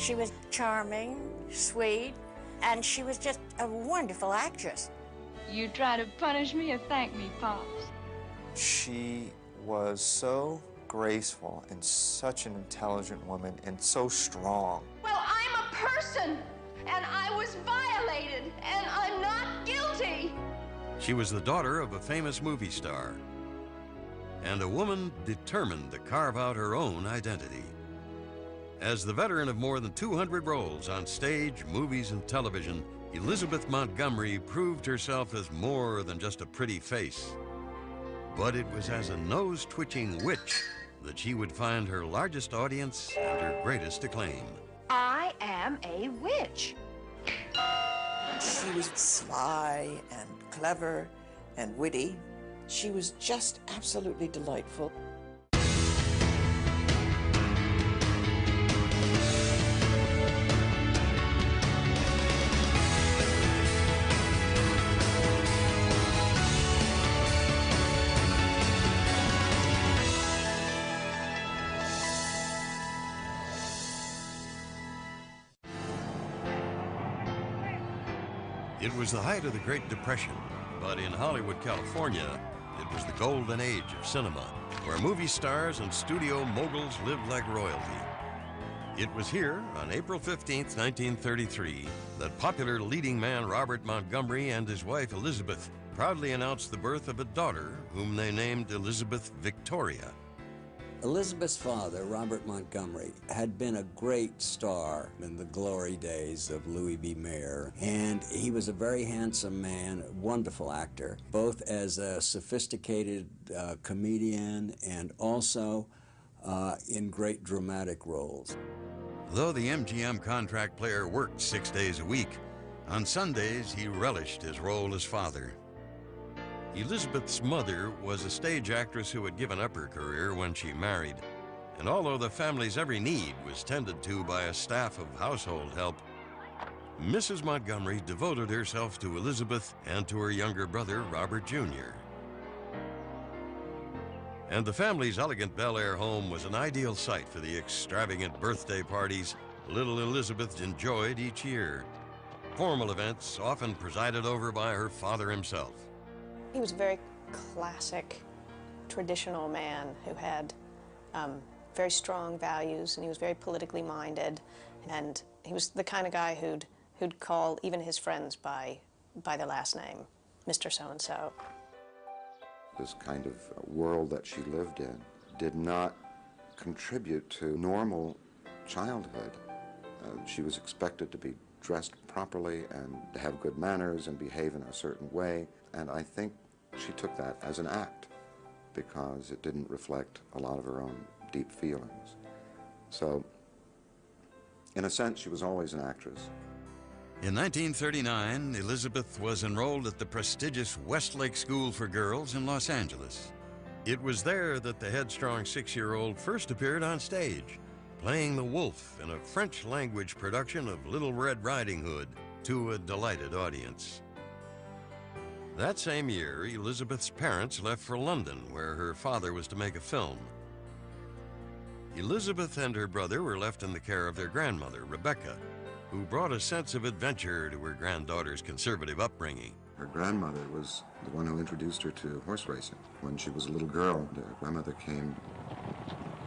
She was charming, sweet, and she was just a wonderful actress. You try to punish me or thank me, Pops? She was so graceful and such an intelligent woman and so strong. Well, I'm a person, and I was violated, and I'm not guilty. She was the daughter of a famous movie star and a woman determined to carve out her own identity. As the veteran of more than 200 roles on stage, movies, and television, Elizabeth Montgomery proved herself as more than just a pretty face. But it was as a nose-twitching witch that she would find her largest audience and her greatest acclaim. I am a witch. She was sly and clever and witty. She was just absolutely delightful. It was the height of the Great Depression, but in Hollywood, California, it was the golden age of cinema, where movie stars and studio moguls lived like royalty. It was here, on April 15th, 1933, that popular leading man Robert Montgomery and his wife Elizabeth proudly announced the birth of a daughter whom they named Elizabeth Victoria. Elizabeth's father, Robert Montgomery, had been a great star in the glory days of Louis B. Mayer, and he was a very handsome man, wonderful actor, both as a sophisticated comedian and also in great dramatic roles. Though the MGM contract player worked 6 days a week, on Sundays he relished his role as father. Elizabeth's mother was a stage actress who had given up her career when she married, and although the family's every need was tended to by a staff of household help, Mrs. Montgomery devoted herself to Elizabeth and to her younger brother, Robert Jr. And the family's elegant Bel Air home was an ideal site for the extravagant birthday parties little Elizabeth enjoyed each year. Formal events often presided over by her father himself. He was a very classic, traditional man who had very strong values, and he was very politically minded, and he was the kind of guy who'd call even his friends by their last name, Mr. So-and-so. This kind of world that she lived in did not contribute to normal childhood. She was expected to be dressed properly and to have good manners and behave in a certain way, and I think she took that as an act because it didn't reflect a lot of her own deep feelings. So, in a sense, she was always an actress. In 1939, Elizabeth was enrolled at the prestigious Westlake School for Girls in Los Angeles. It was there that the headstrong 6-year-old first appeared on stage, playing the wolf in a French-language production of Little Red Riding Hood to a delighted audience. That same year, Elizabeth's parents left for London, where her father was to make a film. Elizabeth and her brother were left in the care of their grandmother, Rebecca, who brought a sense of adventure to her granddaughter's conservative upbringing. Her grandmother was the one who introduced her to horse racing. When she was a little girl, her grandmother came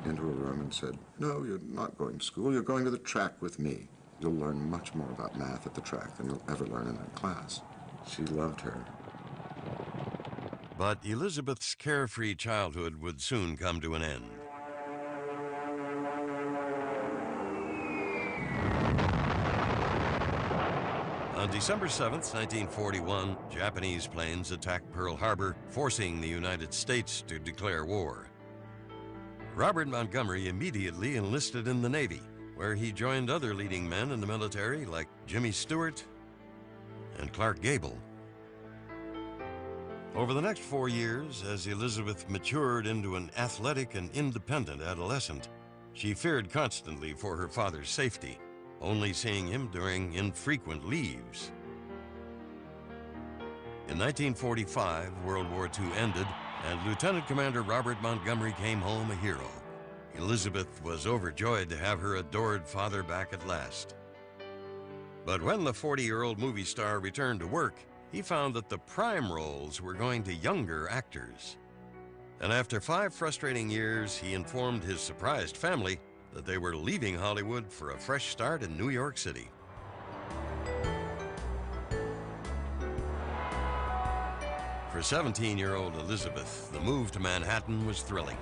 into her room and said, "No, you're not going to school, you're going to the track with me. You'll learn much more about math at the track than you'll ever learn in that class." She loved her. But Elizabeth's carefree childhood would soon come to an end. On December 7th, 1941, Japanese planes attacked Pearl Harbor, forcing the United States to declare war. Robert Montgomery immediately enlisted in the Navy, where he joined other leading men in the military like Jimmy Stewart and Clark Gable. Over the next 4 years, as Elizabeth matured into an athletic and independent adolescent, she feared constantly for her father's safety, only seeing him during infrequent leaves. In 1945, World War II ended, and Lieutenant Commander Robert Montgomery came home a hero. Elizabeth was overjoyed to have her adored father back at last. But when the 40-year-old movie star returned to work, he found that the prime roles were going to younger actors. And after 5 frustrating years, he informed his surprised family that they were leaving Hollywood for a fresh start in New York City. For 17-year-old Elizabeth, the move to Manhattan was thrilling.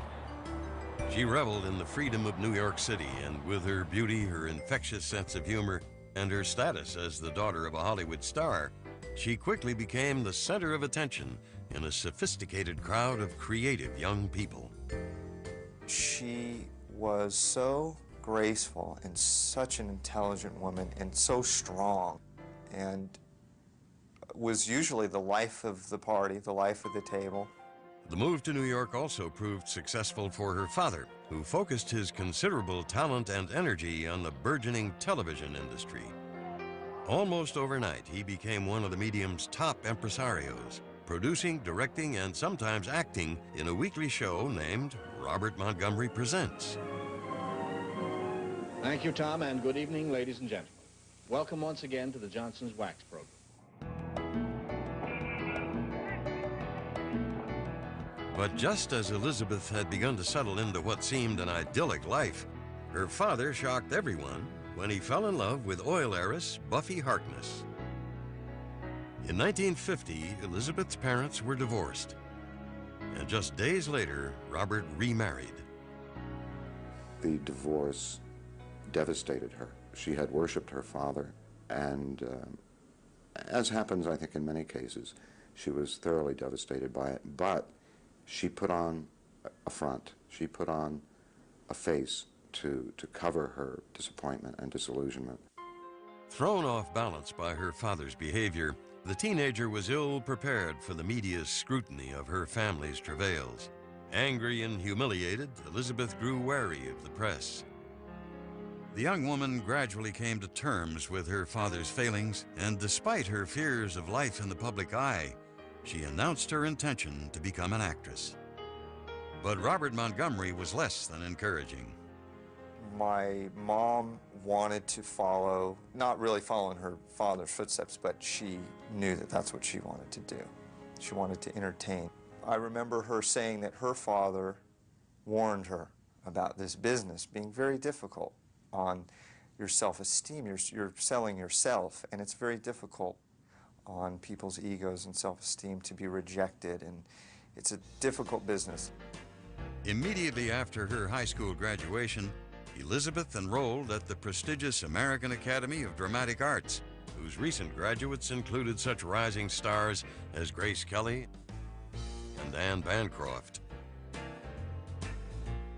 She reveled in the freedom of New York City, and with her beauty, her infectious sense of humor, and her status as the daughter of a Hollywood star, she quickly became the center of attention in a sophisticated crowd of creative young people. She was so graceful and such an intelligent woman and so strong, and was usually the life of the party, the life of the table. The move to New York also proved successful for her father, who focused his considerable talent and energy on the burgeoning television industry. Almost overnight, he became one of the medium's top impresarios, producing, directing, and sometimes acting in a weekly show named Robert Montgomery Presents. Thank you, Tom, and good evening, ladies and gentlemen. Welcome once again to the Johnson's Wax program. But just as Elizabeth had begun to settle into what seemed an idyllic life, her father shocked everyone when he fell in love with oil heiress Buffy Harkness. In 1950, Elizabeth's parents were divorced, and just days later, Robert remarried. The divorce devastated her. She had worshipped her father, and as happens, I think, in many cases, she was thoroughly devastated by it, but she put on a front. She put on a face to cover her disappointment and disillusionment. Thrown off balance by her father's behavior, the teenager was ill-prepared for the media's scrutiny of her family's travails. Angry and humiliated, Elizabeth grew wary of the press. The young woman gradually came to terms with her father's failings, and despite her fears of life in the public eye, she announced her intention to become an actress. But Robert Montgomery was less than encouraging. My mom wanted to follow, not really follow in her father's footsteps, but she knew that that's what she wanted to do. She wanted to entertain. I remember her saying that her father warned her about this business being very difficult on your self-esteem. You're selling yourself, and it's very difficult on people's egos and self-esteem to be rejected, and it's a difficult business. Immediately after her high school graduation, Elizabeth enrolled at the prestigious American Academy of Dramatic Arts, whose recent graduates included such rising stars as Grace Kelly and Anne Bancroft.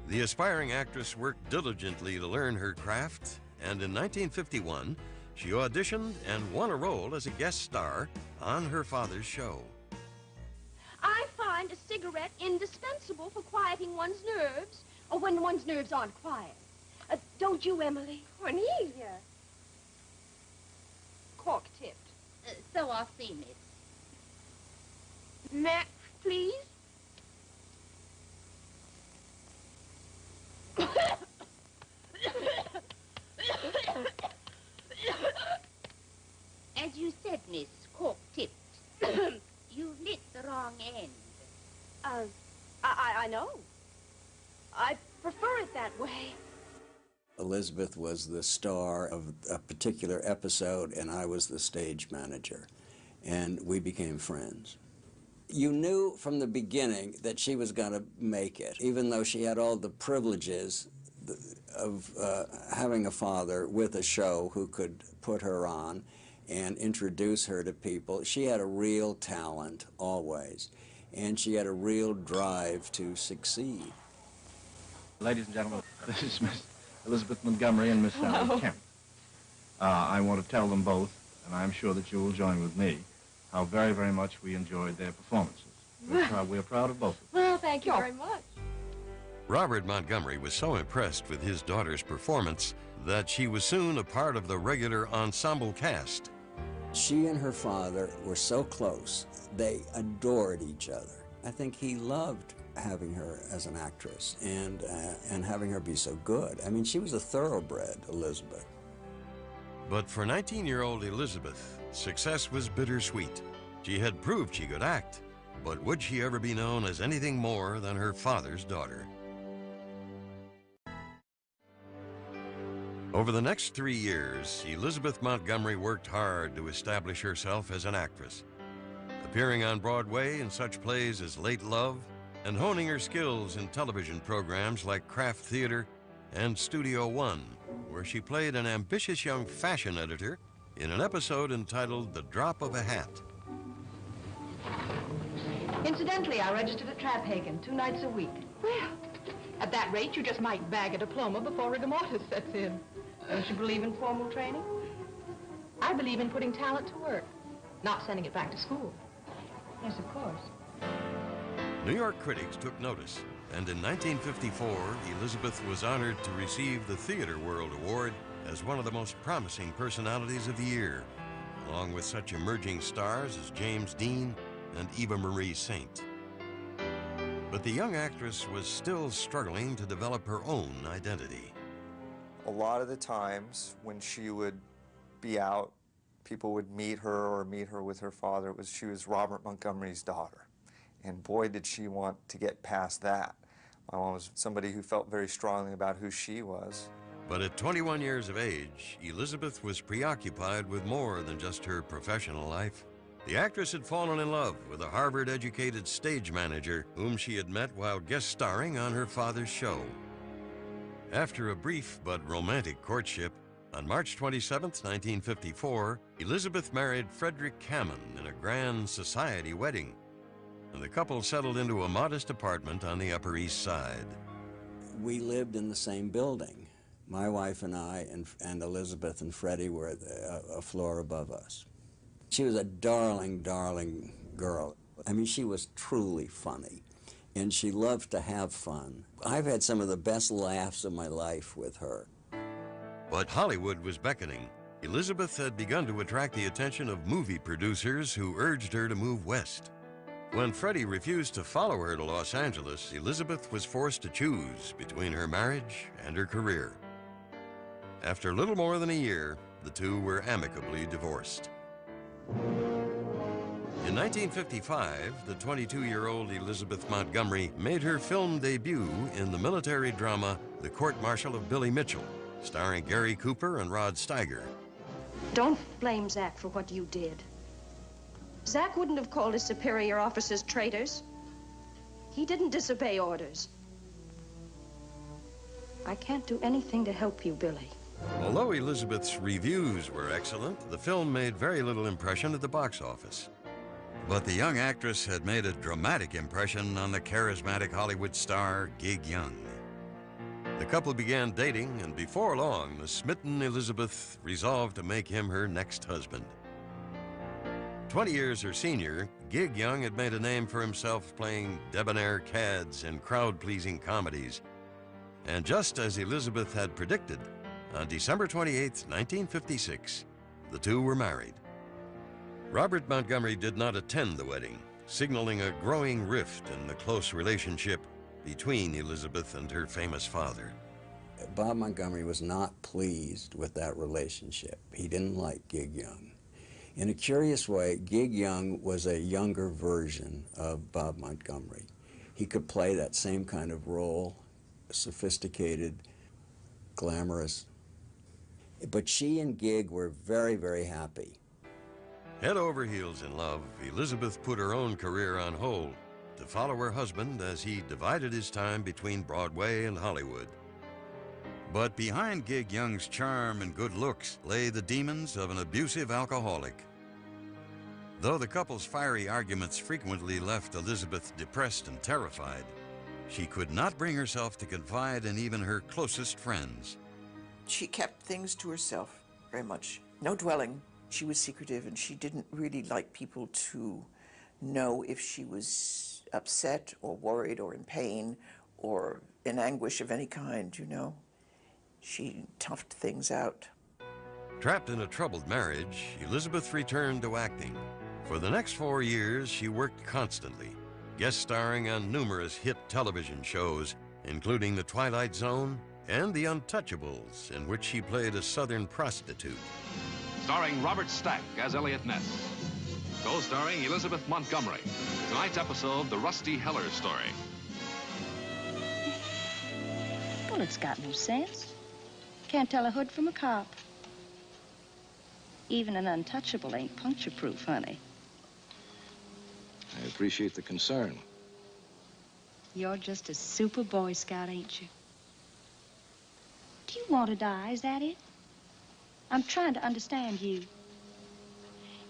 The aspiring actress worked diligently to learn her craft, and in 1951, she auditioned and won a role as a guest star on her father's show. I find a cigarette indispensable for quieting one's nerves, or when one's nerves aren't quiet. Don't you, Emily? Cornelia. Cork-tipped. So I'll see, miss. Mac, please. As you said, miss, cork-tipped. You've lit the wrong end. I know. I prefer it that way. Elizabeth was the star of a particular episode, and I was the stage manager, and we became friends. You knew from the beginning that she was going to make it, even though she had all the privileges of having a father with a show who could put her on and introduce her to people. She had a real talent, always, and she had a real drive to succeed. Ladies and gentlemen, this is Miss Elizabeth Montgomery and Miss Sally Kemp. I want to tell them both, and I'm sure that you will join with me, how very, very much we enjoyed their performances. We're proud of both of them. Well, thank you very much. Robert Montgomery was so impressed with his daughter's performance that she was soon a part of the regular ensemble cast. She and her father were so close. They adored each other. I think he loved having her as an actress and having her be so good. I mean, she was a thoroughbred, Elizabeth. But for 19-year-old Elizabeth, success was bittersweet. She had proved she could act, but would she ever be known as anything more than her father's daughter? Over the next 3 years, Elizabeth Montgomery worked hard to establish herself as an actress, appearing on Broadway in such plays as Late Love, and honing her skills in television programs like Kraft Theater and Studio One, where she played an ambitious young fashion editor in an episode entitled The Drop of a Hat. Incidentally, I registered at Traphagen 2 nights a week. Well, at that rate, you just might bag a diploma before rigor mortis sets in. Don't you believe in formal training? I believe in putting talent to work, not sending it back to school. Yes, of course. New York critics took notice, and in 1954, Elizabeth was honored to receive the Theater World Award as one of the most promising personalities of the year, along with such emerging stars as James Dean and Eva Marie Saint. But the young actress was still struggling to develop her own identity. A lot of the times when she would be out, people would meet her or meet her with her father. She was Robert Montgomery's daughter. And boy, did she want to get past that. My mom was somebody who felt very strongly about who she was. But at 21 years of age, Elizabeth was preoccupied with more than just her professional life. The actress had fallen in love with a Harvard-educated stage manager whom she had met while guest starring on her father's show. After a brief but romantic courtship, on March 27, 1954, Elizabeth married Frederick Cammon in a grand society wedding, and the couple settled into a modest apartment on the Upper East Side. We lived in the same building. My wife and I and Elizabeth and Freddie were a floor above us. She was a darling, darling girl. I mean, she was truly funny, and she loved to have fun. I've had some of the best laughs of my life with her. But Hollywood was beckoning. Elizabeth had begun to attract the attention of movie producers who urged her to move west. When Freddie refused to follow her to Los Angeles, Elizabeth was forced to choose between her marriage and her career. After little more than a year, the two were amicably divorced. In 1955, the 22-year-old Elizabeth Montgomery made her film debut in the military drama The Court Martial of Billy Mitchell, starring Gary Cooper and Rod Steiger. Don't blame Zach for what you did. Zach wouldn't have called his superior officers traitors. He didn't disobey orders. I can't do anything to help you, Billy. Although Elizabeth's reviews were excellent, the film made very little impression at the box office. But the young actress had made a dramatic impression on the charismatic Hollywood star, Gig Young. The couple began dating, and before long, the smitten Elizabeth resolved to make him her next husband. 20 years her senior, Gig Young had made a name for himself playing debonair cads in crowd-pleasing comedies. And just as Elizabeth had predicted, on December 28, 1956, the two were married. Robert Montgomery did not attend the wedding, signaling a growing rift in the close relationship between Elizabeth and her famous father. Bob Montgomery was not pleased with that relationship. He didn't like Gig Young. In a curious way, Gig Young was a younger version of Bob Montgomery. He could play that same kind of role, sophisticated, glamorous. But she and Gig were very, very happy. Head over heels in love, Elizabeth put her own career on hold to follow her husband as he divided his time between Broadway and Hollywood. But behind Gig Young's charm and good looks lay the demons of an abusive alcoholic. Though the couple's fiery arguments frequently left Elizabeth depressed and terrified, she could not bring herself to confide in even her closest friends. She kept things to herself very much. No dwelling. She was secretive, and she didn't really like people to know if she was upset or worried or in pain or in anguish of any kind, you know. She toughed things out. Trapped in a troubled marriage, Elizabeth returned to acting. For the next 4 years, she worked constantly, guest starring on numerous hit television shows, including The Twilight Zone and The Untouchables, in which she played a Southern prostitute. Starring Robert Stack as Elliot Ness. Co-starring Elizabeth Montgomery. Tonight's episode, The Rusty Heller Story. Well, it's got no sense. Can't tell a hood from a cop. Even an untouchable ain't puncture-proof, honey. I appreciate the concern. You're just a super Boy Scout, ain't you? Do you want to die, is that it? I'm trying to understand you.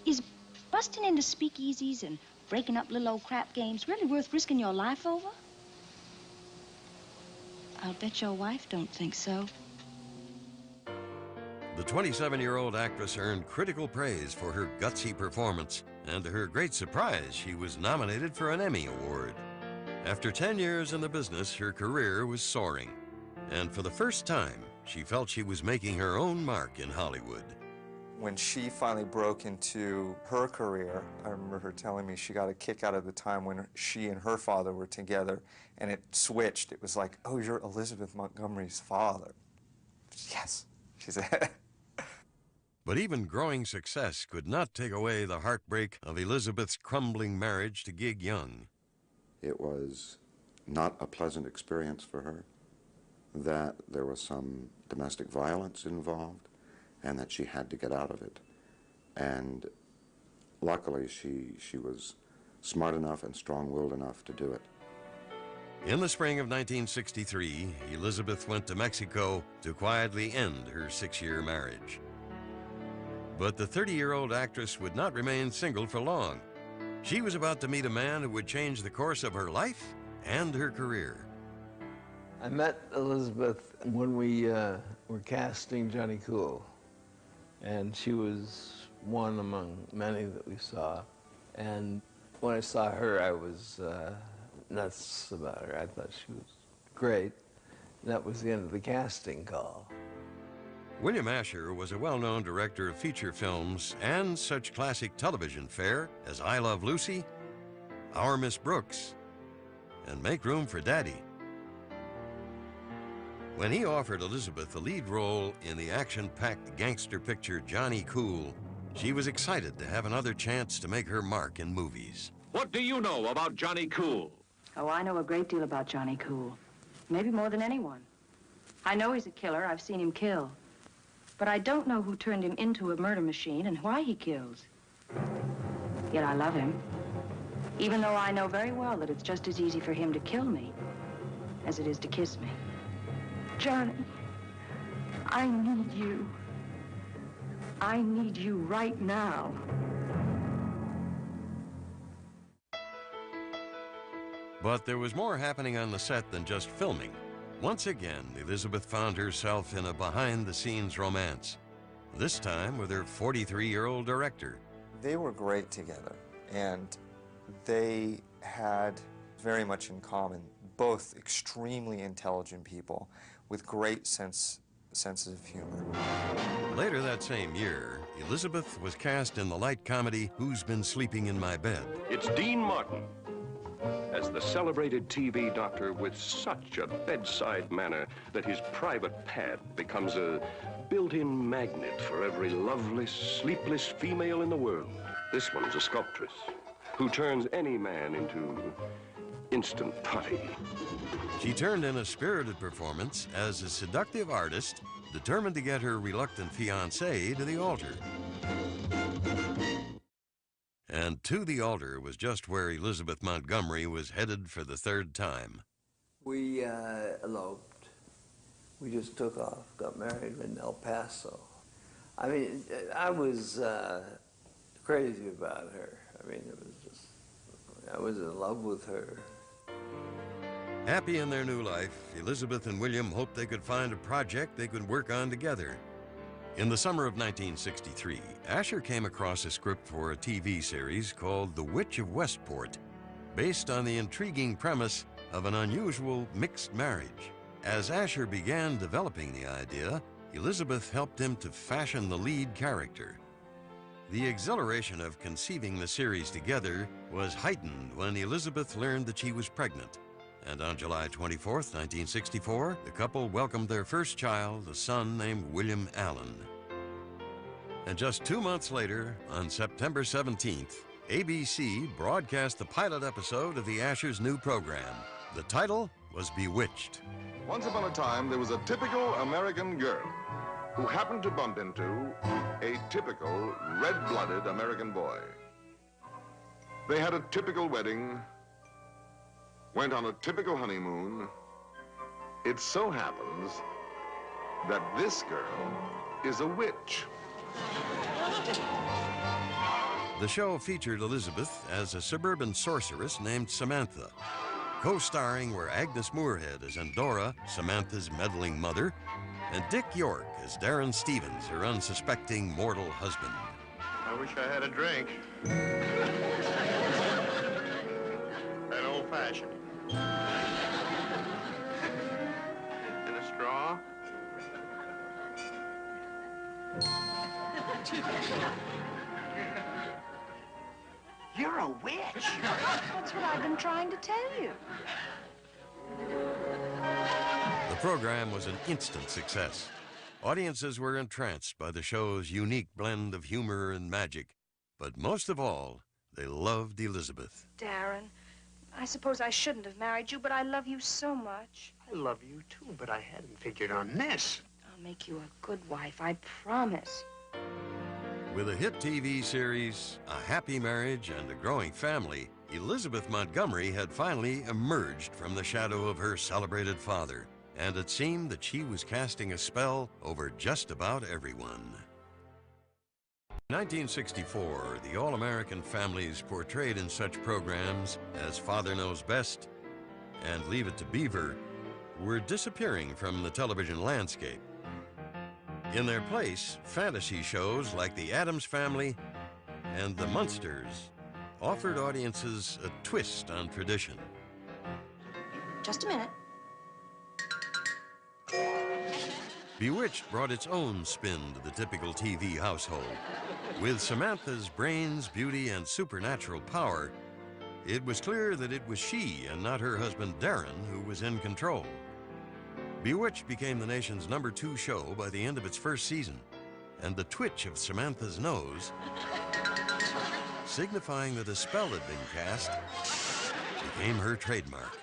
Is busting into speakeasies and breaking up little old crap games really worth risking your life over? I'll bet your wife don't think so. The 27-year-old actress earned critical praise for her gutsy performance, and to her great surprise, she was nominated for an Emmy Award. After 10 years in the business, her career was soaring, and for the first time, she felt she was making her own mark in Hollywood. When she finally broke into her career, I remember her telling me she got a kick out of the time when she and her father were together, and it switched. It was like, oh, you're Elizabeth Montgomery's father. Yes, she said. But even growing success could not take away the heartbreak of Elizabeth's crumbling marriage to Gig Young. It was not a pleasant experience for her, that there was some domestic violence involved, and that she had to get out of it. And luckily, she was smart enough and strong-willed enough to do it. In the spring of 1963, Elizabeth went to Mexico to quietly end her 6-year marriage. But the 30-year-old actress would not remain single for long. She was about to meet a man who would change the course of her life and her career. I met Elizabeth when we were casting Johnny Cool, and she was one among many that we saw. And when I saw her, I was nuts about her. I thought she was great. And that was the end of the casting call. William Asher was a well-known director of feature films and such classic television fare as I Love Lucy, Our Miss Brooks, and Make Room for Daddy. When he offered Elizabeth the lead role in the action-packed gangster picture Johnny Cool, she was excited to have another chance to make her mark in movies. What do you know about Johnny Cool? Oh, I know a great deal about Johnny Cool. Maybe more than anyone. I know he's a killer. I've seen him kill. But I don't know who turned him into a murder machine and why he kills. Yet I love him. Even though I know very well that it's just as easy for him to kill me as it is to kiss me. Johnny, I need you. I need you right now. But there was more happening on the set than just filming. Once again, Elizabeth found herself in a behind-the-scenes romance, this time with her 43-year-old director. They were great together, and they had very much in common. Both extremely intelligent people with great senses of humor. Later that same year, Elizabeth was cast in the light comedy Who's Been Sleeping in My Bed? It's Dean Martin as the celebrated TV doctor with such a bedside manner that his private pad becomes a built-in magnet for every lovely, sleepless female in the world. This one's a sculptress who turns any man into instant putty. She turned in a spirited performance as a seductive artist determined to get her reluctant fiancé to the altar. And to the altar was just where Elizabeth Montgomery was headed for the third time. We eloped. We just took off, got married in El Paso. I mean, I was crazy about her. I mean, it was just, I was in love with her. Happy in their new life, Elizabeth and William hoped they could find a project they could work on together. In the summer of 1963, Asher came across a script for a TV series called The Witch of Westport, based on the intriguing premise of an unusual mixed marriage. As Asher began developing the idea, Elizabeth helped him to fashion the lead character. The exhilaration of conceiving the series together was heightened when Elizabeth learned that she was pregnant. And on July 24th, 1964, the couple welcomed their first child, a son named William Allen. And just 2 months later, on September 17th, ABC broadcast the pilot episode of the Ashers' new program. The title was Bewitched. Once upon a time, there was a typical American girl who happened to bump into a typical red-blooded American boy. They had a typical wedding, went on a typical honeymoon. It so happens that this girl is a witch. The show featured Elizabeth as a suburban sorceress named Samantha. Co-starring were Agnes Moorehead as Endora, Samantha's meddling mother, and Dick York as Darren Stevens, her unsuspecting mortal husband. I wish I had a drink. An old-fashioned. And a straw? You're a witch. That's what I've been trying to tell you. The program was an instant success. Audiences were entranced by the show's unique blend of humor and magic. But most of all, they loved Elizabeth. Darren, I suppose I shouldn't have married you, but I love you so much. I love you too, but I hadn't figured on this. I'll make you a good wife, I promise. With a hit TV series, a happy marriage, and a growing family, Elizabeth Montgomery had finally emerged from the shadow of her celebrated father, and it seemed that she was casting a spell over just about everyone. In 1964, the all-American families portrayed in such programs as Father Knows Best and Leave It to Beaver were disappearing from the television landscape. In their place, fantasy shows like The Addams Family and The Munsters offered audiences a twist on tradition. Just a minute. Bewitched brought its own spin to the typical TV household. With Samantha's brains, beauty, and supernatural power, it was clear that it was she and not her husband Darren who was in control. Bewitched became the nation's #2 show by the end of its first season, and the twitch of Samantha's nose, signifying that a spell had been cast, became her trademark.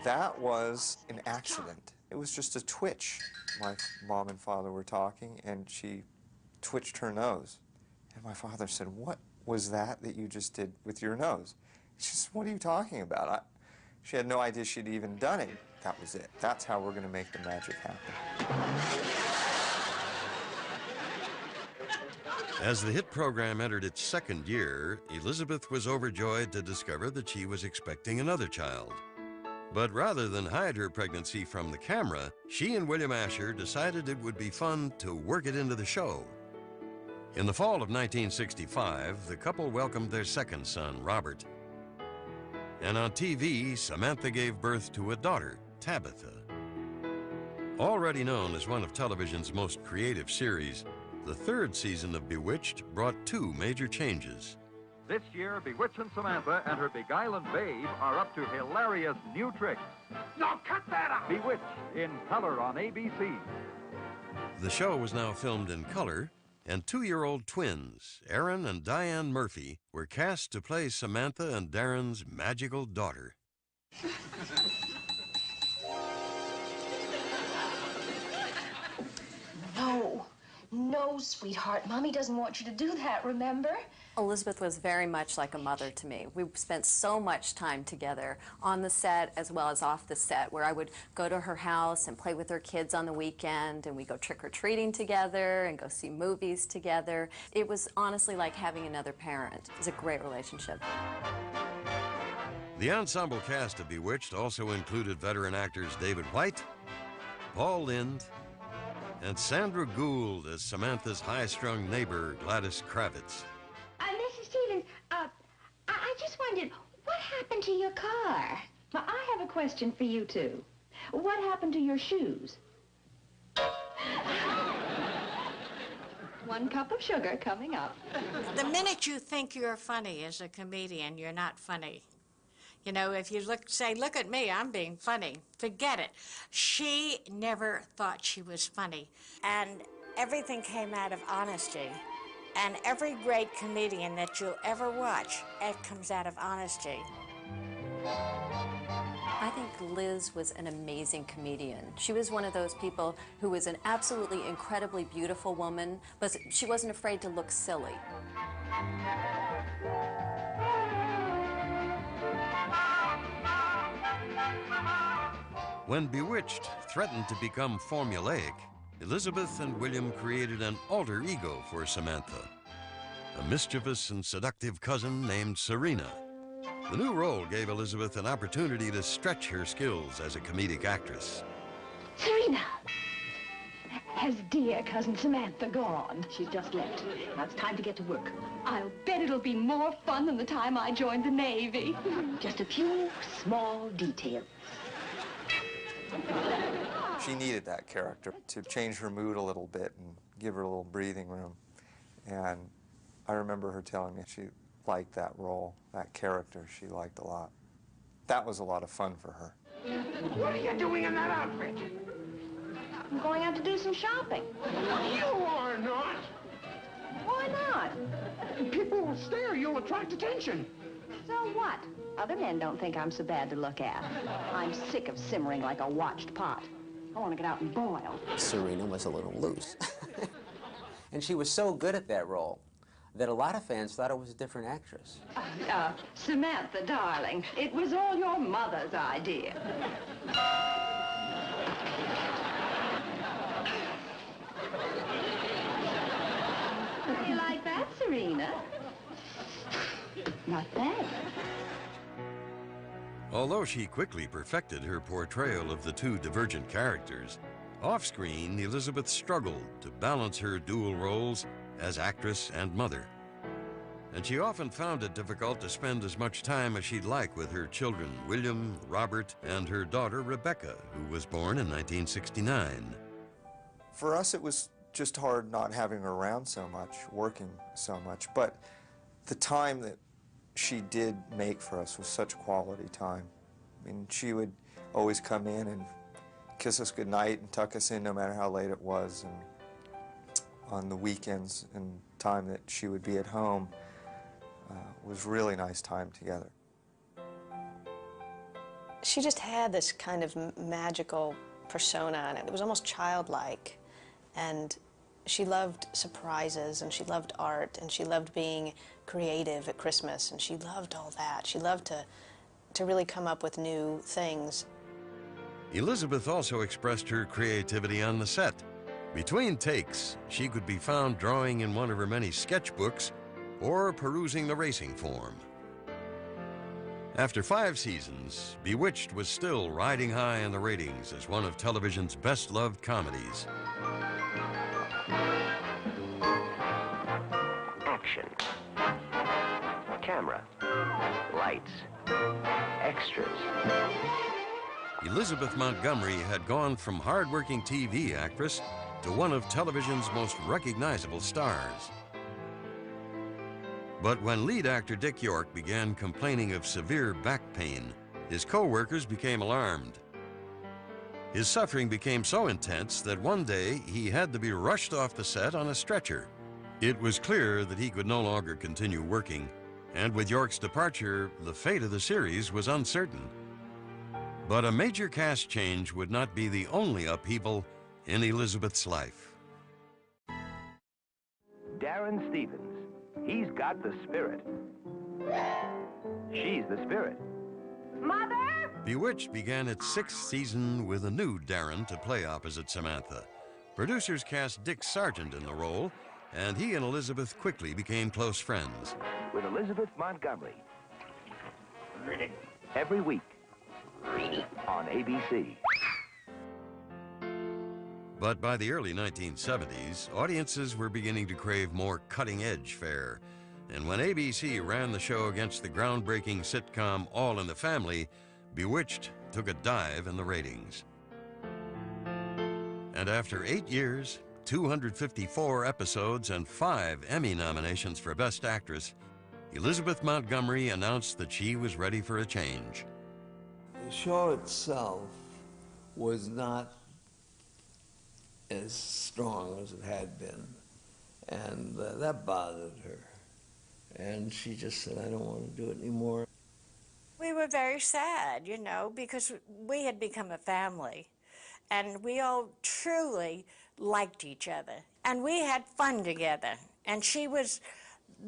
That was an accident. It was just a twitch. My mom and father were talking, and she twitched her nose. And my father said, "What was that you just did with your nose?" She said, "What are you talking about?" She had no idea she'd even done it. That was it. That's how we're going to make the magic happen. As the hit program entered its second year, Elizabeth was overjoyed to discover that she was expecting another child. But rather than hide her pregnancy from the camera, she and William Asher decided it would be fun to work it into the show. In the fall of 1965, the couple welcomed their second son, Robert. And on TV, Samantha gave birth to a daughter, Tabitha. Already known as one of television's most creative series, the third season of Bewitched brought 2 major changes. This year, Bewitching Samantha and her beguiling babe are up to hilarious new tricks. No, cut that out! Bewitched in color on ABC. The show was now filmed in color, and 2-year-old twins, Aaron and Diane Murphy, were cast to play Samantha and Darren's magical daughter. No, sweetheart. Mommy doesn't want you to do that, remember? Elizabeth was very much like a mother to me. We spent so much time together on the set as well as off the set, where I would go to her house and play with her kids on the weekend, and we'd go trick-or-treating together and go see movies together. It was honestly like having another parent. It was a great relationship. The ensemble cast of Bewitched also included veteran actors David White, Paul Lynde, and Sandra Gould as Samantha's high-strung neighbor, Gladys Kravitz. Mrs. Stevens, I just wondered, what happened to your car? Now, I have a question for you, too. What happened to your shoes? 1 cup of sugar coming up. The minute you think you're funny as a comedian, you're not funny. You know, if you say, look at me, I'm being funny, forget it. She never thought she was funny. And everything came out of honesty. And every great comedian that you'll ever watch, it comes out of honesty. I think Liz was an amazing comedian. She was one of those people who was an absolutely incredibly beautiful woman, but she wasn't afraid to look silly. When Bewitched threatened to become formulaic, Elizabeth and William created an alter ego for Samantha, a mischievous and seductive cousin named Serena. The new role gave Elizabeth an opportunity to stretch her skills as a comedic actress. Serena! Has dear cousin Samantha gone? She's just left. Now it's time to get to work. I'll bet it'll be more fun than the time I joined the Navy. Just a few small details. She needed that character to change her mood a little bit and give her a little breathing room. And I remember her telling me she liked that role, that character she liked a lot. That was a lot of fun for her. What are you doing in that outfit? I'm going out to do some shopping. You are not. Why not? People will stare. You'll attract attention. So what? Other men don't think I'm so bad to look at. I'm sick of simmering like a watched pot. I want to get out and boil. Serena was a little loose. And she was so good at that role that a lot of fans thought it was a different actress. Samantha, darling, it was all your mother's idea. How do you like that, Serena? Not bad. Although she quickly perfected her portrayal of the two divergent characters, off-screen, Elizabeth struggled to balance her dual roles as actress and mother. And she often found it difficult to spend as much time as she'd like with her children, William, Robert, and her daughter, Rebecca, who was born in 1969. For us, it was just hard not having her around so much, working so much. But the time that she did make for us was such quality time. I mean, she would always come in and kiss us goodnight and tuck us in no matter how late it was. And on the weekends and time that she would be at home, was really nice time together. She just had this kind of magical persona, and it was almost childlike. And she loved surprises, and she loved art, and she loved being creative at Christmas, and she loved all that. She loved to really come up with new things. Elizabeth also expressed her creativity on the set. Between takes, she could be found drawing in one of her many sketchbooks or perusing the racing form. After 5 seasons, Bewitched was still riding high in the ratings as one of television's best-loved comedies. Action. Camera. Lights. Extras. Elizabeth Montgomery had gone from hard-working TV actress to one of television's most recognizable stars. But when lead actor Dick York began complaining of severe back pain, his co-workers became alarmed. His suffering became so intense that one day he had to be rushed off the set on a stretcher. It was clear that he could no longer continue working, and with York's departure, the fate of the series was uncertain. But a major cast change would not be the only upheaval in Elizabeth's life. Darren Stevens. He's got the spirit. She's the spirit. Mother! Bewitched began its 6th season with a new Darren to play opposite Samantha. Producers cast Dick Sargent in the role, and he and Elizabeth quickly became close friends. With Elizabeth Montgomery. Every week on ABC. But by the early 1970s, audiences were beginning to crave more cutting-edge fare. And when ABC ran the show against the groundbreaking sitcom All in the Family, Bewitched took a dive in the ratings. And after 8 years, 254 episodes and 5 Emmy nominations for Best Actress, Elizabeth Montgomery announced that she was ready for a change. The show itself was not as strong as it had been, and that bothered her. And she just said, I don't want to do it anymore. We were very sad, you know, because we had become a family, and we all truly liked each other, and we had fun together, and she was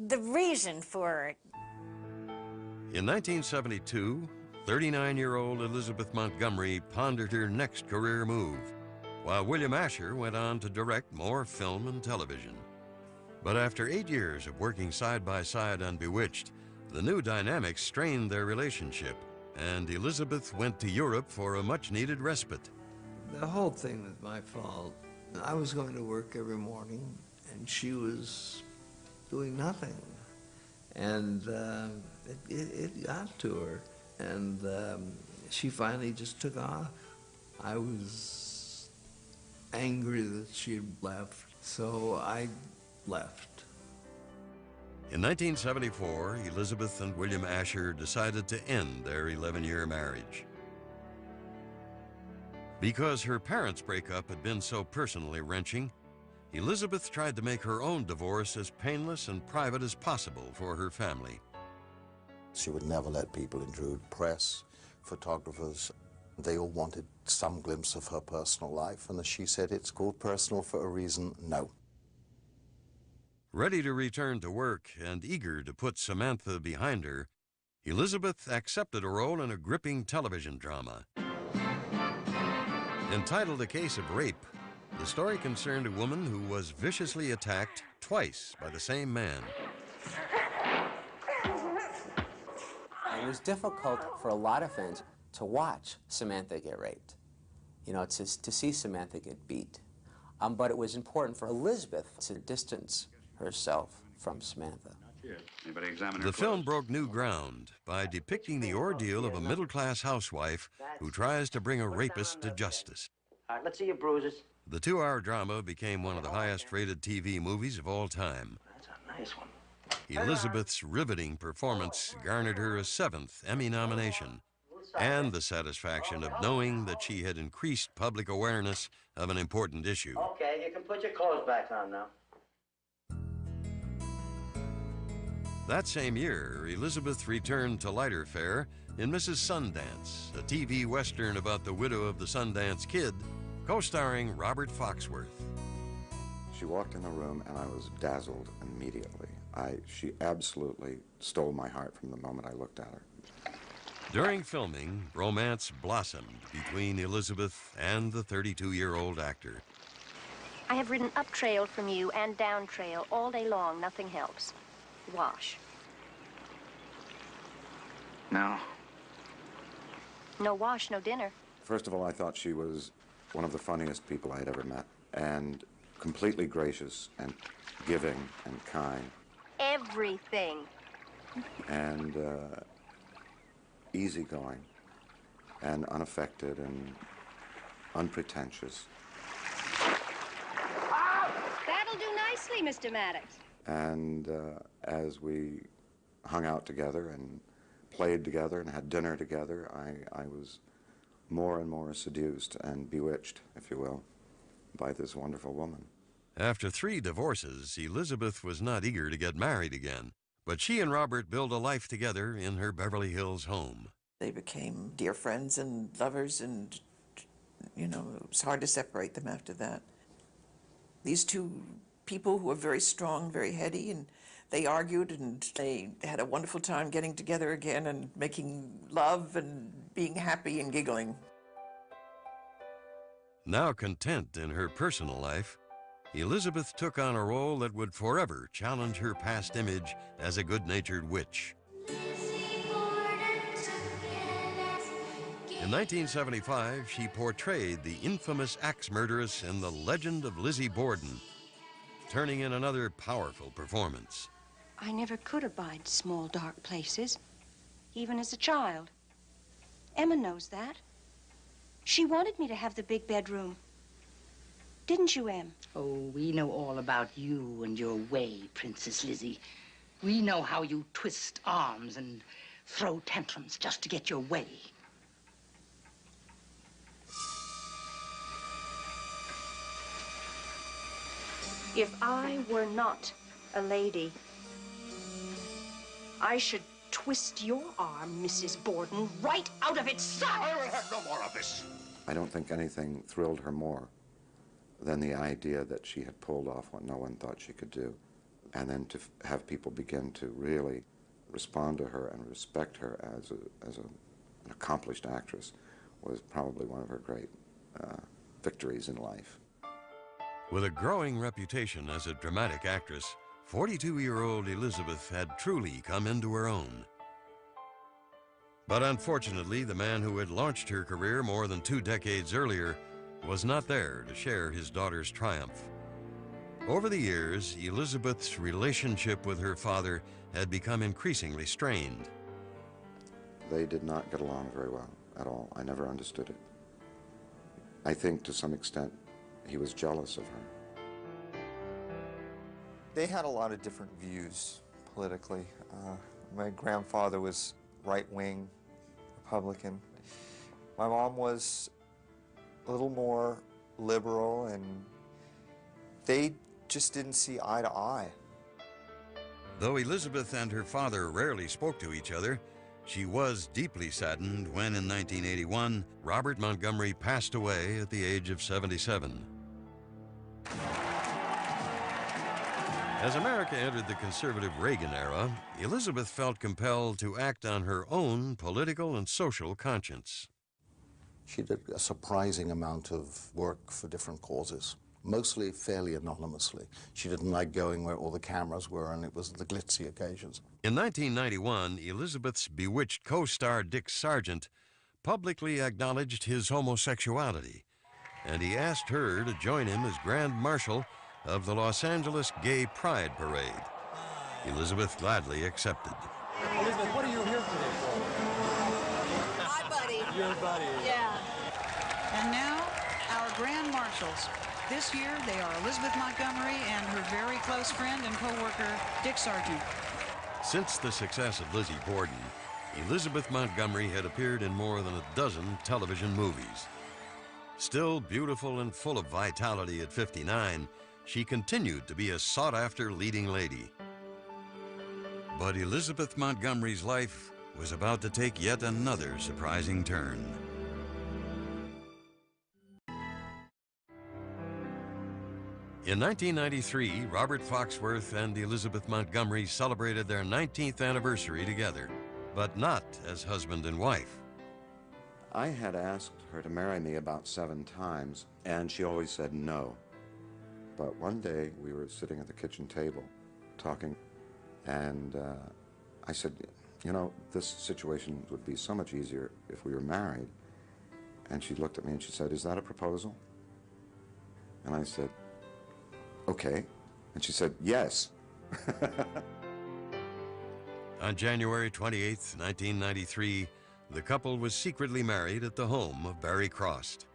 the reason for it. In 1972, 39-year-old Elizabeth Montgomery pondered her next career move, while William Asher went on to direct more film and television. But after 8 years of working side by side on Bewitched, the new dynamics strained their relationship, and Elizabeth went to Europe for a much-needed respite. The whole thing was my fault. I was going to work every morning, and she was doing nothing. And it got to her, and she finally just took off. I was angry that she had left, so I left. In 1974, Elizabeth and William Asher decided to end their 11-year marriage. Because her parents' breakup had been so personally wrenching, Elizabeth tried to make her own divorce as painless and private as possible for her family. She would never let people intrude, press, photographers. They all wanted some glimpse of her personal life, and as she said, it's called personal for a reason. No. Ready to return to work and eager to put Samantha behind her, Elizabeth accepted a role in a gripping television drama. Entitled A Case of Rape, the story concerned a woman who was viciously attacked twice by the same man. It was difficult for a lot of fans to watch Samantha get raped, you know, to see Samantha get beat. But it was important for Elizabeth to distance herself from Samantha. The film broke new ground by depicting the ordeal of a middle-class housewife who tries to bring a rapist to justice. All right, let's see your bruises. The 2-hour drama became one of the highest-rated TV movies of all time. That's a nice one. Elizabeth's riveting performance garnered her a 7th Emmy nomination, and the satisfaction of knowing that she had increased public awareness of an important issue. Okay, you can put your clothes back on now. That same year, Elizabeth returned to lighter fare in Mrs. Sundance, a TV western about the widow of the Sundance Kid, co-starring Robert Foxworth. She walked in the room and I was dazzled immediately. She absolutely stole my heart from the moment I looked at her. During filming, romance blossomed between Elizabeth and the 32-year-old actor. I have ridden up trail from you and down trail all day long. Nothing helps. Wash. No. No wash, no dinner. First of all, I thought she was one of the funniest people I had ever met, and completely gracious and giving and kind. Everything. And easygoing and unaffected and unpretentious. That'll do nicely, Mr. Maddox. And as we hung out together and played together and had dinner together, I was more and more seduced and bewitched, if you will, by this wonderful woman. After 3 divorces, Elizabeth was not eager to get married again, but she and Robert built a life together in her Beverly Hills home. They became dear friends and lovers, and, you know, it was hard to separate them after that. These two people who were very strong, very heady, and they argued, and they had a wonderful time getting together again and making love and being happy and giggling. Now content in her personal life, Elizabeth took on a role that would forever challenge her past image as a good-natured witch. In 1975, she portrayed the infamous axe murderess in The Legend of Lizzie Borden, turning in another powerful performance. I never could abide small, dark places, even as a child. Emma knows that. She wanted me to have the big bedroom. Didn't you, Em? Oh, we know all about you and your way, Princess Lizzie. We know how you twist arms and throw tantrums just to get your way. If I were not a lady, I should twist your arm, Mrs. Borden, right out of its socket. I will have no more of this. I don't think anything thrilled her more than the idea that she had pulled off what no one thought she could do. And then to have people begin to really respond to her and respect her as an accomplished actress was probably one of her great victories in life. With a growing reputation as a dramatic actress, 42-year-old Elizabeth had truly come into her own. But unfortunately, the man who had launched her career more than 2 decades earlier was not there to share his daughter's triumph. Over the years, Elizabeth's relationship with her father had become increasingly strained. They did not get along very well at all. I never understood it. I think to some extent he was jealous of her. They had a lot of different views politically. My grandfather was right-wing Republican. My mom was a little more liberal, and they just didn't see eye to eye. Though Elizabeth and her father rarely spoke to each other, she was deeply saddened when, in 1981, Robert Montgomery passed away at the age of 77. As America entered the conservative Reagan era, Elizabeth felt compelled to act on her own political and social conscience. She did a surprising amount of work for different causes, mostly fairly anonymously. She didn't like going where all the cameras were, and it was the glitzy occasions. In 1991, Elizabeth's bewitched co-star Dick Sargent publicly acknowledged his homosexuality, and he asked her to join him as Grand Marshal of the Los Angeles Gay Pride Parade. Elizabeth gladly accepted. Elizabeth, what are you here today for? Hi, buddy. Your buddy. Yeah. And now, our Grand Marshals. This year, they are Elizabeth Montgomery and her very close friend and co-worker, Dick Sargent. Since the success of Lizzie Borden, Elizabeth Montgomery had appeared in more than a dozen television movies. Still beautiful and full of vitality at 59, she continued to be a sought-after leading lady. But Elizabeth Montgomery's life was about to take yet another surprising turn. In 1993, Robert Foxworth and Elizabeth Montgomery celebrated their 19th anniversary together, but not as husband and wife. I had asked her to marry me about 7 times, and she always said no. But one day we were sitting at the kitchen table talking, and I said, you know, this situation would be so much easier if we were married. And she looked at me and she said, is that a proposal? And I said, okay. And she said, yes. On January 28, 1993, the couple was secretly married at the home of Barry Crost.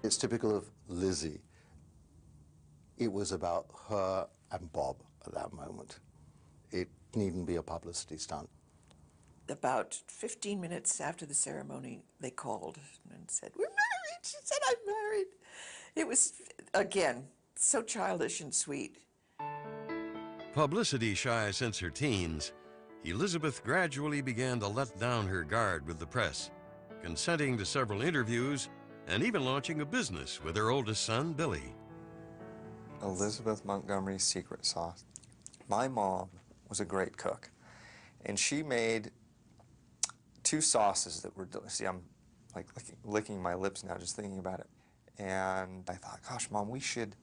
It's typical of Lizzie. It was about her and Bob at that moment. It needn't be a publicity stunt. About 15 minutes after the ceremony, they called and said, we're married. She said, I'm married. It was, again, so childish and sweet. Publicity shy since her teens, Elizabeth gradually began to let down her guard with the press, consenting to several interviews and even launching a business with her oldest son, Billy. Elizabeth Montgomery's secret sauce. My mom was a great cook, and she made 2 sauces that were delicious. See, I'm like licking my lips now just thinking about it. And I thought, gosh, Mom, we should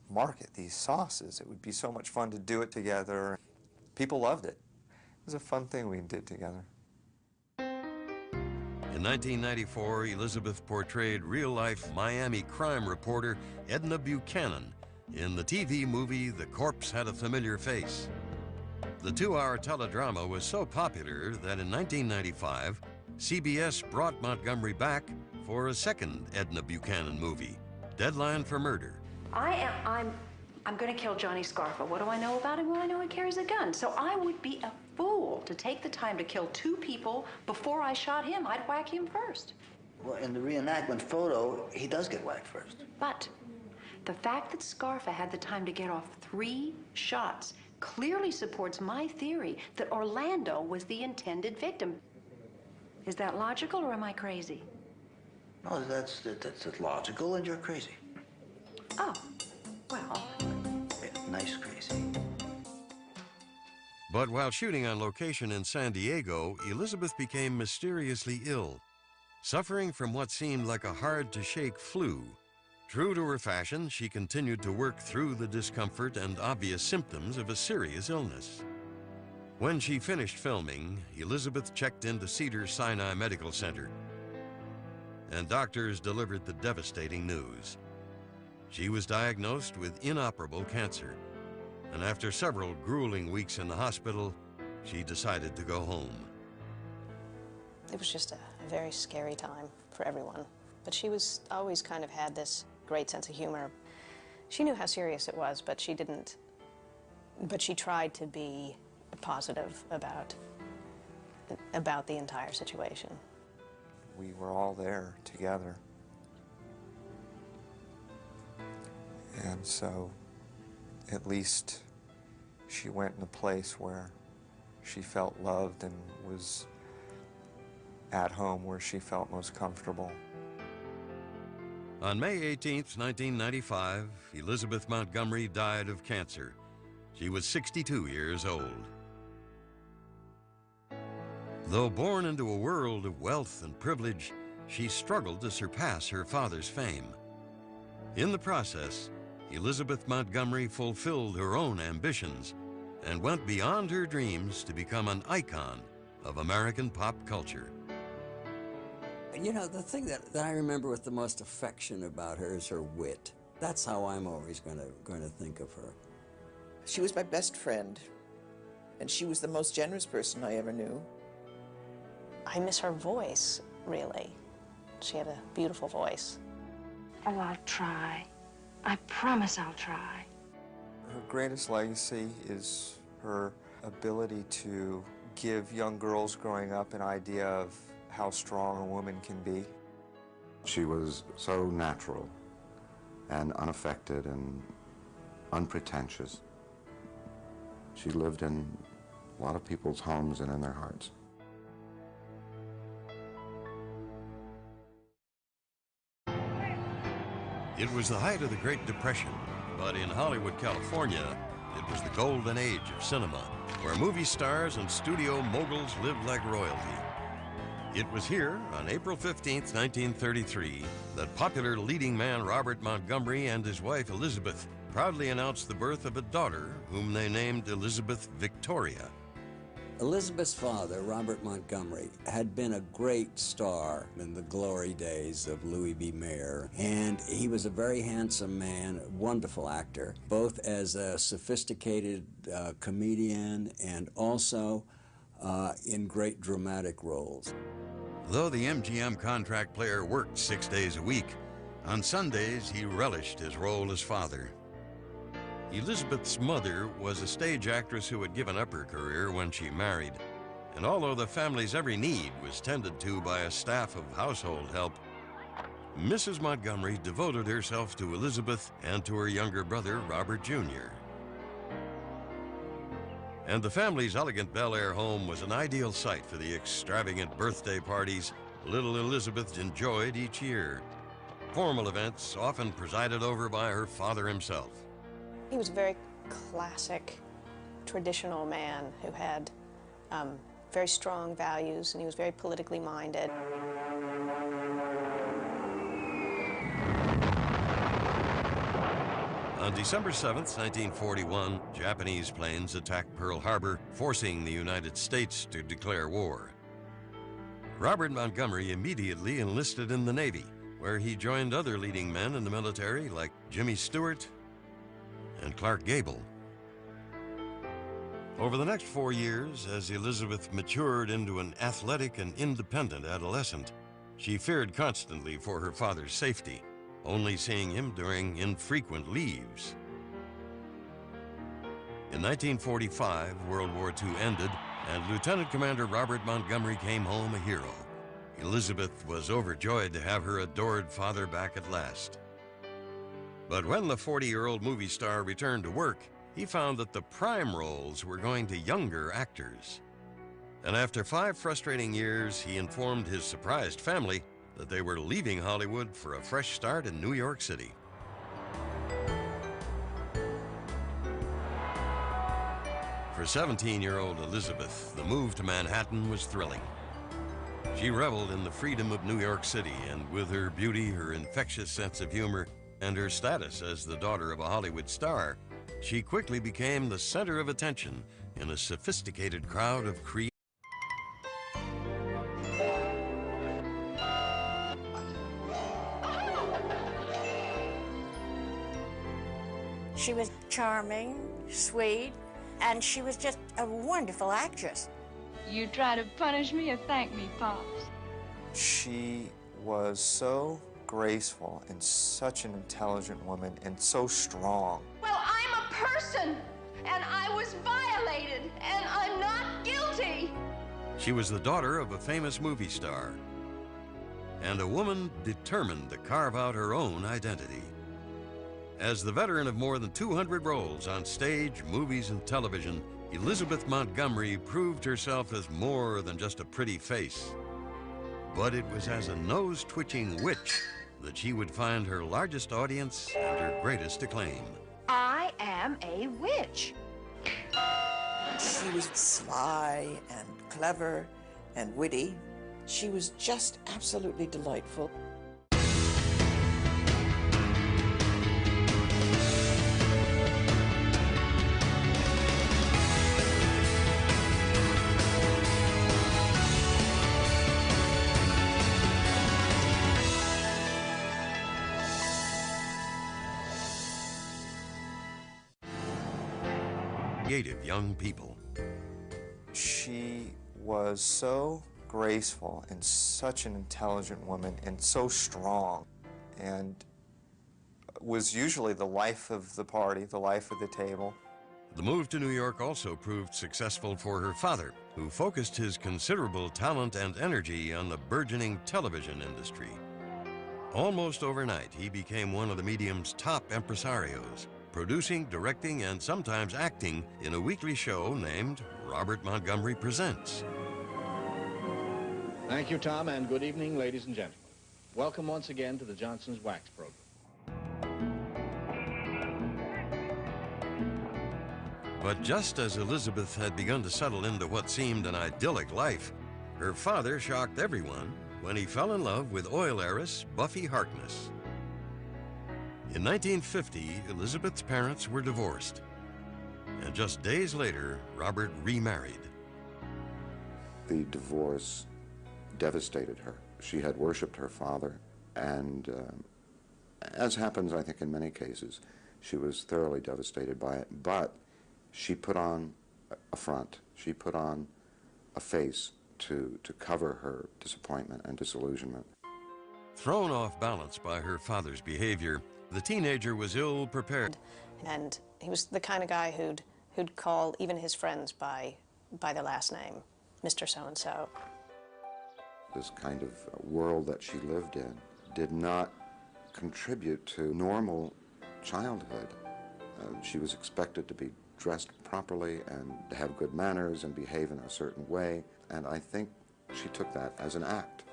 market these sauces. It would be so much fun to do it together. People loved it. It was a fun thing we did together. In 1994, Elizabeth portrayed real-life Miami crime reporter Edna Buchanan in the TV movie The Corpse Had a Familiar Face. The 2-hour teledrama was so popular that in 1995, CBS brought Montgomery back for a second Edna Buchanan movie, deadline for murder. I'm going to kill Johnny Scarfa. What do I know about him? Well, I know he carries a gun. So I would be a fool to take the time to kill 2 people before I shot him. I'd whack him first. Well, in the reenactment photo, he does get whacked first. But the fact that Scarfa had the time to get off 3 shots clearly supports my theory that Orlando was the intended victim. Is that logical, or am I crazy? No, that's logical, and you're crazy. Oh, well. Yeah, nice crazy. But while shooting on location in San Diego, Elizabeth became mysteriously ill, suffering from what seemed like a hard-to-shake flu. True to her fashion, she continued to work through the discomfort and obvious symptoms of a serious illness. When she finished filming, Elizabeth checked into Cedars-Sinai Medical Center, and doctors delivered the devastating news. She was diagnosed with inoperable cancer, and after several grueling weeks in the hospital, she decided to go home. It was just a very scary time for everyone, but she was always kind of had this great sense of humor. She knew how serious it was, but she tried to be positive about the entire situation. We were all there together. And so at least she went in a place where she felt loved and was at home, where she felt most comfortable. On May 18th, 1995, Elizabeth Montgomery died of cancer. She was 62 years old. Though born into a world of wealth and privilege, she struggled to surpass her father's fame. In the process, Elizabeth Montgomery fulfilled her own ambitions and went beyond her dreams to become an icon of American pop culture. You know, the thing that I remember with the most affection about her is her wit. That's how I'm always going to think of her. She was my best friend, and she was the most generous person I ever knew. I miss her voice, really. She had a beautiful voice. Oh, I'll try. I promise I'll try. Her greatest legacy is her ability to give young girls growing up an idea of how strong a woman can be. She was so natural and unaffected and unpretentious. She lived in a lot of people's homes and in their hearts. It was the height of the Great Depression, but in Hollywood, California, it was the golden age of cinema, where movie stars and studio moguls lived like royalty. It was here, on April 15th, 1933, that popular leading man Robert Montgomery and his wife Elizabeth proudly announced the birth of a daughter whom they named Elizabeth Victoria. Elizabeth's father, Robert Montgomery, had been a great star in the glory days of Louis B. Mayer, and he was a very handsome man, a wonderful actor, both as a sophisticated comedian and also in great dramatic roles. Though the MGM contract player worked 6 days a week, on Sundays he relished his role as father. Elizabeth's mother was a stage actress who had given up her career when she married, and although the family's every need was tended to by a staff of household help, Mrs. Montgomery devoted herself to Elizabeth and to her younger brother, Robert Jr. And the family's elegant Bel Air home was an ideal site for the extravagant birthday parties little Elizabeth enjoyed each year. Formal events often presided over by her father himself. He was a very classic, traditional man who had very strong values, and he was very politically minded. On December 7th, 1941, Japanese planes attacked Pearl Harbor, forcing the United States to declare war. Robert Montgomery immediately enlisted in the Navy, where he joined other leading men in the military like Jimmy Stewart and Clark Gable. Over the next 4 years, as Elizabeth matured into an athletic and independent adolescent, she feared constantly for her father's safety. only seeing him during infrequent leaves. In 1945, World War II ended, and Lieutenant Commander Robert Montgomery came home a hero. Elizabeth was overjoyed to have her adored father back at last. But when the 40-year-old movie star returned to work, he found that the prime roles were going to younger actors. And after 5 frustrating years, he informed his surprised family that they were leaving Hollywood for a fresh start in New York City. For 17-year-old Elizabeth, the move to Manhattan was thrilling. She reveled in the freedom of New York City, and with her beauty, her infectious sense of humor, and her status as the daughter of a Hollywood star, she quickly became the center of attention in a sophisticated crowd of creators. She was charming, sweet, and she was just a wonderful actress. You try to punish me or thank me, Pops? She was so graceful and such an intelligent woman and so strong. Well, I'm a person, and I was violated, and I'm not guilty. She was the daughter of a famous movie star, and a woman determined to carve out her own identity. As the veteran of more than 200 roles on stage, movies, and television, Elizabeth Montgomery proved herself as more than just a pretty face. But it was as a nose-twitching witch that she would find her largest audience and her greatest acclaim. I am a witch. She was sly and clever and witty. She was just absolutely delightful. Creative young people. She was so graceful and such an intelligent woman and so strong, and was usually the life of the party, the life of the table. The move to New York also proved successful for her father, who focused his considerable talent and energy on the burgeoning television industry. Almost overnight, he became one of the medium's top impresarios, producing, directing, and sometimes acting in a weekly show named Robert Montgomery Presents. Thank you, Tom, and good evening, ladies and gentlemen. Welcome once again to the Johnson's Wax program. But just as Elizabeth had begun to settle into what seemed an idyllic life, her father shocked everyone when he fell in love with oil heiress Buffy Harkness. In 1950, Elizabeth's parents were divorced, and just days later, Robert remarried. The divorce devastated her. She had worshipped her father, and as happens, I think, in many cases, she was thoroughly devastated by it, but she put on a front. She put on a face to cover her disappointment and disillusionment. Thrown off balance by her father's behavior, the teenager was ill-prepared. And he was the kind of guy who'd call even his friends by their last name, Mr. So-and-so. This kind of world that she lived in did not contribute to normal childhood. She was expected to be dressed properly and to have good manners and behave in a certain way, and I think she took that as an act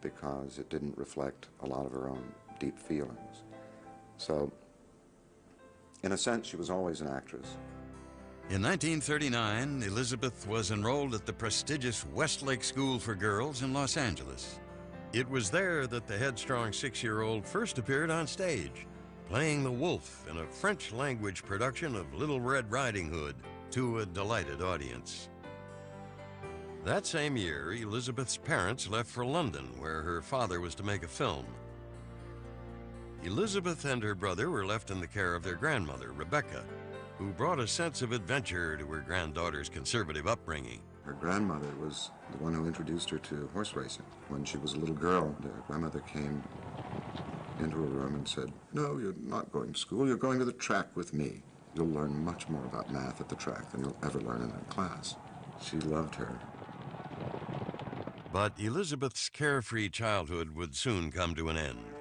because it didn't reflect a lot of her own deep feelings. So, in a sense, she was always an actress. In 1939, Elizabeth was enrolled at the prestigious Westlake School for Girls in Los Angeles. It was there that the headstrong 6-year-old first appeared on stage, playing the wolf in a French-language production of Little Red Riding Hood to a delighted audience. That same year, Elizabeth's parents left for London, where her father was to make a film. Elizabeth and her brother were left in the care of their grandmother, Rebecca, who brought a sense of adventure to her granddaughter's conservative upbringing. Her grandmother was the one who introduced her to horse racing. When she was a little girl, her grandmother came into a room and said, "No, you're not going to school. You're going to the track with me. You'll learn much more about math at the track than you'll ever learn in that class." She loved her. But Elizabeth's carefree childhood would soon come to an end.